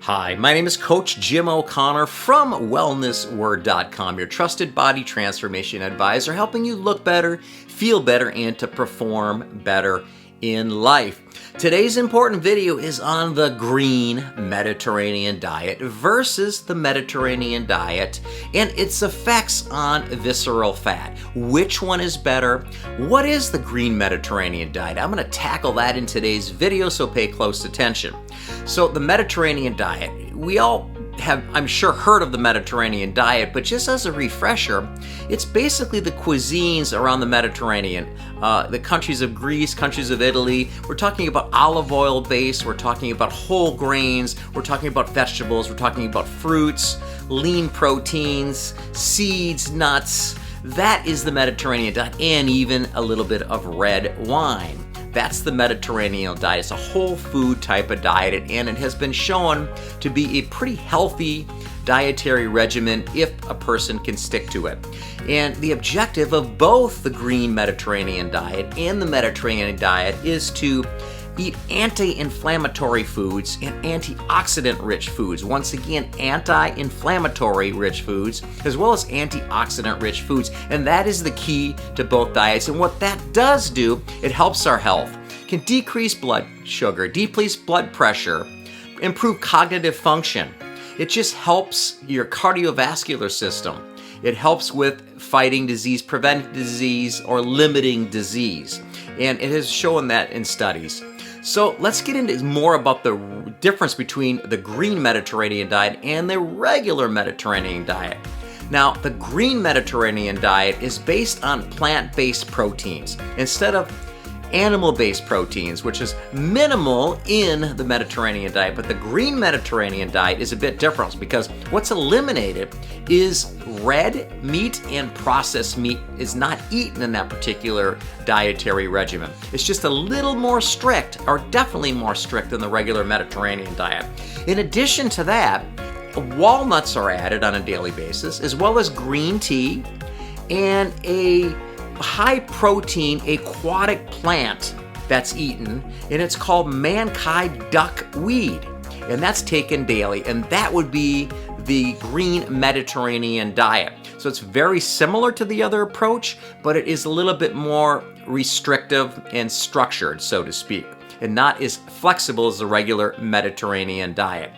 Hi, my name is Coach Jim O'Connor from WellnessWORD.com, your trusted body transformation advisor, helping you look better, feel better, and to perform better in life. Today's important video is on the green Mediterranean diet versus the Mediterranean diet and its effects on visceral fat. Which one is better? What is the green Mediterranean diet? I'm going to tackle that in today's video, so pay close attention. So the Mediterranean diet, we all have, I'm sure, heard of the Mediterranean diet, but just as a refresher, it's basically the cuisines around the Mediterranean, the countries of Greece, countries of Italy. We're talking about olive oil base, we're talking about whole grains, we're talking about vegetables, we're talking about fruits, lean proteins, seeds, nuts. That is the Mediterranean diet, and even a little bit of red wine. That's the Mediterranean diet. It's a whole food type of diet, and it has been shown to be a pretty healthy dietary regimen if a person can stick to it. And the objective of both the green Mediterranean diet and the Mediterranean diet is to eat anti-inflammatory foods and antioxidant-rich foods. Once again, anti-inflammatory rich foods as well as antioxidant-rich foods. And that is the key to both diets. And what that does do, it helps our health. It can decrease blood sugar, decrease blood pressure, improve cognitive function. It just helps your cardiovascular system. It helps with fighting disease, preventing disease, or limiting disease. And it has shown that in studies. So let's get into more about the difference between the green Mediterranean diet and the regular Mediterranean diet. Now, the green Mediterranean diet is based on plant-based proteins instead of animal-based proteins, which is minimal in the Mediterranean diet. But the green Mediterranean diet is a bit different because what's eliminated is red meat, and processed meat is not eaten in that particular dietary regimen. It's just a little more strict, or definitely more strict than the regular Mediterranean diet. In addition to that, walnuts are added on a daily basis, as well as green tea and a high protein aquatic plant that's eaten, and it's called Mankai duckweed, and that's taken daily, and that would be the green Mediterranean diet. So it's very similar to the other approach, but it is a little bit more restrictive and structured, so to speak, and not as flexible as the regular Mediterranean diet.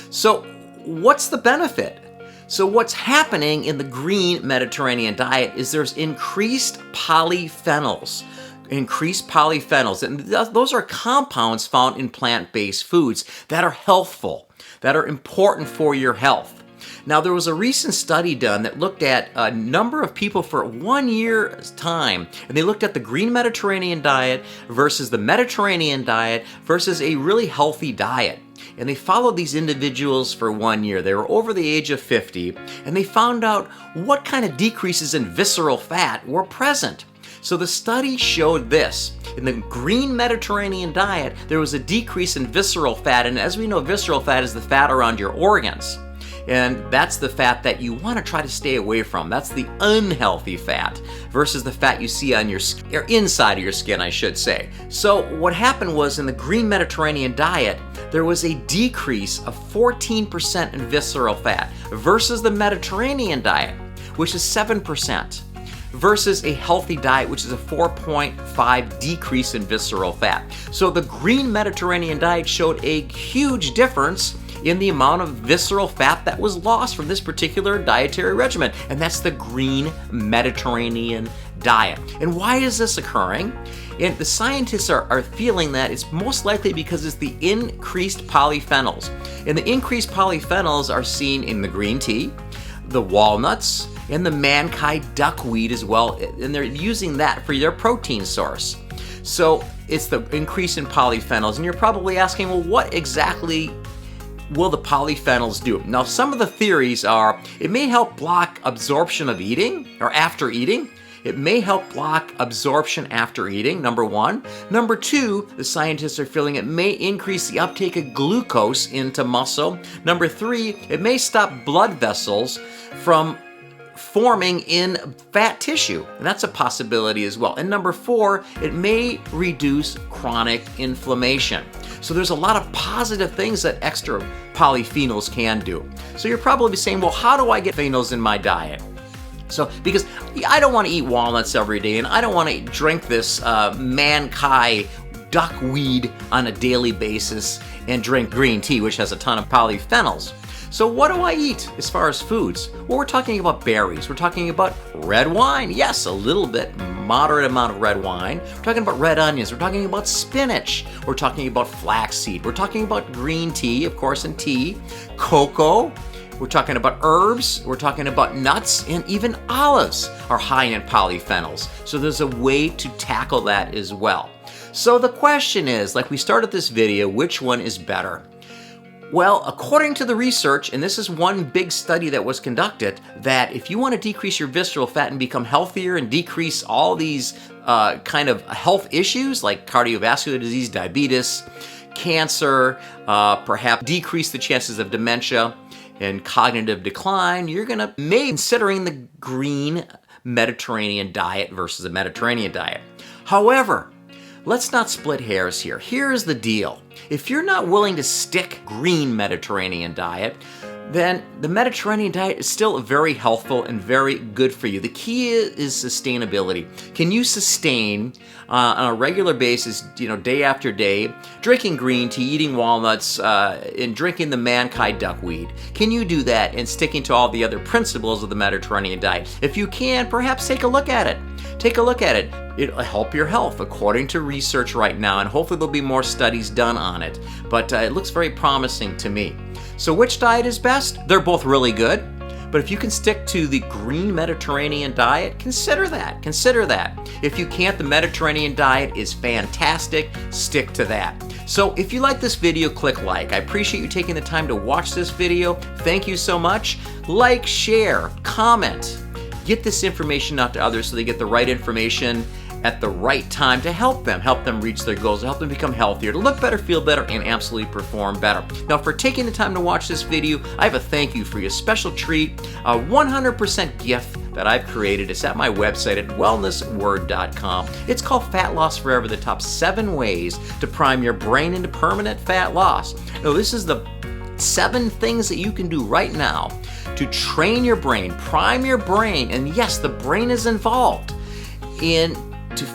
So what's the benefit? So what's happening in the green Mediterranean diet is there's increased polyphenols. And those are compounds found in plant-based foods that are healthful, that are important for your health. Now, there was a recent study done that looked at a number of people for 1 year's time, and they looked at the green Mediterranean diet versus the Mediterranean diet versus a really healthy diet. And they followed these individuals for 1 year. They were over the age of 50, and they found out what kind of decreases in visceral fat were present. So the study showed this. In the green Mediterranean diet, there was a decrease in visceral fat, and as we know, visceral fat is the fat around your organs. And that's the fat that you want to try to stay away from. That's the unhealthy fat versus the fat you see on your skin, or inside of your skin, I should say. So what happened was in the green Mediterranean diet, there was a decrease of 14% in visceral fat versus the Mediterranean diet, which is 7%, versus a healthy diet, which is a 4.5 decrease in visceral fat. So the green Mediterranean diet showed a huge difference in the amount of visceral fat that was lost from this particular dietary regimen, and that's the green Mediterranean diet. And why is this occurring? And the scientists are feeling that it's most likely because it's the increased polyphenols. And the increased polyphenols are seen in the green tea, the walnuts, and the Mankai duckweed as well, and they're using that for their protein source. So it's the increase in polyphenols, and you're probably asking, well, what exactly will the polyphenols do? Now, some of the theories are it may help block absorption of eating or after eating. It may help block absorption after eating, number one. Number two, the scientists are feeling it may increase the uptake of glucose into muscle. Number three, it may stop blood vessels from forming in fat tissue, and that's a possibility as well. And number four, it may reduce chronic inflammation. So there's a lot of positive things that extra polyphenols can do. So you're probably saying, well, how do I get phenols in my diet? So, because I don't want to eat walnuts every day, and I don't want to drink this Mankai duckweed on a daily basis and drink green tea, which has a ton of polyphenols. So what do I eat as far as foods? Well, we're talking about berries. We're talking about red wine. Yes, a little bit, moderate amount of red wine. We're talking about red onions. We're talking about spinach. We're talking about flaxseed. We're talking about green tea, of course, and tea, cocoa. We're talking about herbs, we're talking about nuts, and even olives are high in polyphenols. So there's a way to tackle that as well. So the question is, like we started this video, which one is better? Well, according to the research, and this is one big study that was conducted, that if you want to decrease your visceral fat and become healthier and decrease all these kind of health issues like cardiovascular disease, diabetes, cancer, perhaps decrease the chances of dementia, and cognitive decline, you're going to maybe considering the green Mediterranean diet versus a Mediterranean diet. However, let's not split hairs here. Here's the deal. If you're not willing to stick green Mediterranean diet, then the Mediterranean diet is still very healthful and very good for you. The key is sustainability. Can you sustain on a regular basis, day after day, drinking green tea, eating walnuts, and drinking the Mankai duckweed? Can you do that and sticking to all the other principles of the Mediterranean diet? If you can, perhaps take a look at it. Take a look at it. It'll help your health according to research right now, and hopefully there'll be more studies done on it. But it looks very promising to me. So which diet is best? They're both really good. But if you can stick to the green Mediterranean diet, consider that. Consider that. If you can't, the Mediterranean diet is fantastic. Stick to that. So if you like this video, click like. I appreciate you taking the time to watch this video. Thank you so much. Like, share, comment. Get this information out to others so they get the right information at the right time to help them reach their goals, to help them become healthier, to look better, feel better, and absolutely perform better. Now, for taking the time to watch this video, I have a thank you for you, a special treat, a 100% gift that I've created. It's at my website at WellnessWORD.com. It's called Fat Loss Forever, the top 7 ways to prime your brain into permanent fat loss. Now, this is the 7 things that you can do right now to train your brain, prime your brain, and yes, the brain is involved into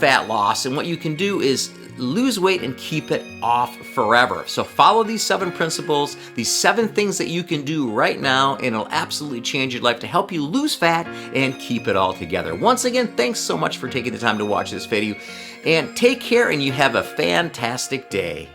fat loss, and what you can do is lose weight and keep it off forever. So follow these 7 principles, these 7 things that you can do right now, and it'll absolutely change your life to help you lose fat and keep it all together. Once again, thanks so much for taking the time to watch this video, and take care, and you have a fantastic day.